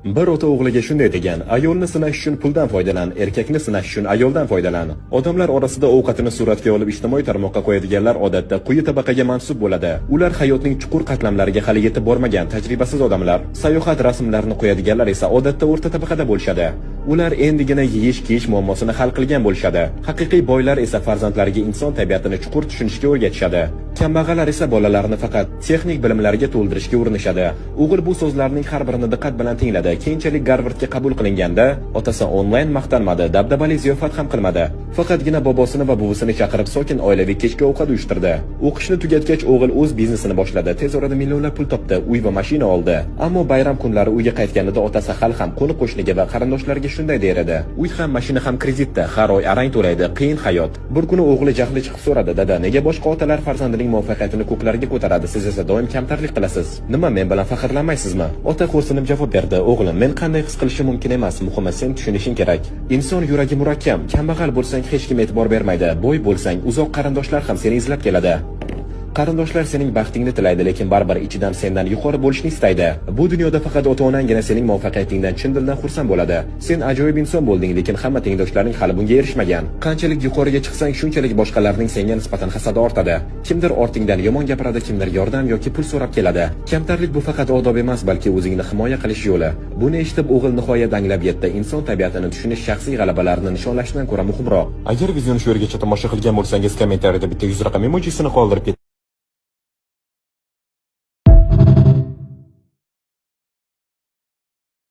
Bir ota o'g'liga shunday degan: ayolni sinash uchun puldan foydalan, erkakni sinash uchun ayoldan foydalan. Odamlar orasida ovqatini suratga olib ijtimoiy tarmoqqa qo'yadiganlar odatda quyi tabaqaga mansub bo'ladi. Ular hayotning chuqur qatlamlariga hali yetib bormagan tajribasiz odamlar. Sayohat rasmlarini qo'yadiganlar esa odatda o'rta tabaqada bo'lishadi. Ular endigina yeyish-kiyish muammosini hal qilgan bo'lishadi. Haqiqiy boylar esa farzandlariga inson tabiatini chuqur tushunishga o'rgatishadi. Kambag'allar esa bolalarini faqat texnik bilimlarga to'ldirishga urinishadi. O'g'il bu so'zlarning har birini diqqat bilan tingladi. Keyinchalik Garvardga qabul qilinganda, otasi onlayn maqtanmadi, dabdabali ziyofat ham qilmadi. Faqatgina bobosini va buvisini chaqirib sokin oilaviy kechki ovqat uyushtirdi. O'qishni tugatgach, o'g'il o'z biznesini boshladi. Tez orada millionlab pul topdi, uy va mashina oldi. Ammo bayram kunlari uyga qaytganida otasi hali ham qo'ni-qo'shniga va qarindoshlariga shunday der edi: uy ham, mashina ham kreditda, har oy arang to'laydi, qiyin hayot. Bir kuni o'g'li jahli chiqib so'radi: dada, nega boshqa otalar farzandining muvaffaqiyatini ko'klarga ko'taradi, siz esa doim kamtarlik qilasiz? Nima, men bilan faxrlanmaysizmi? Ota xo'rsinib javob berdi: o'g'lim, men qanday his qilishim mumkin emas, muhimi sen tushunishing kerak. Inson yuragi murakkab, kambag'al bo'lsang hech kim e'tibor bermaydi, boy bo'lsang uzoq qarindoshlar ham seni izlab keladi. Qarindoshlar sening baxtingni tilaydi, lekin baribir ichidan sendan yuqori bo'lishni istaydi. Bu dunyoda faqat ota-onangina sening muvaffaqiyatingdan chin dildan xursand bo'ladi. Sen ajoyib inson bo'lding, lekin hamma tengdoshlaring hali bunga erishmagan. Qanchalik yuqoriga chiqsang, shunchalik boshqalarning senga nisbatan hasadi ortadi. Kimdir ortingdan yomon gapiradi, kimdir yordam yoki pul so'rab keladi. Kamtarlik bu faqat odob emas, balki o'zingni himoya qilish yo'li. Buni eshitib o'g'il nihoyat anglab yetdi. Inson tabiatini tushunish shaxsiy g'alabalarini nishonlashdan ko'ra muhimroq. Agar videoni shu yergacha tomosha qilgan bo'lsangiz, kommentariyada bitta 100 raqam emojisini qoldirib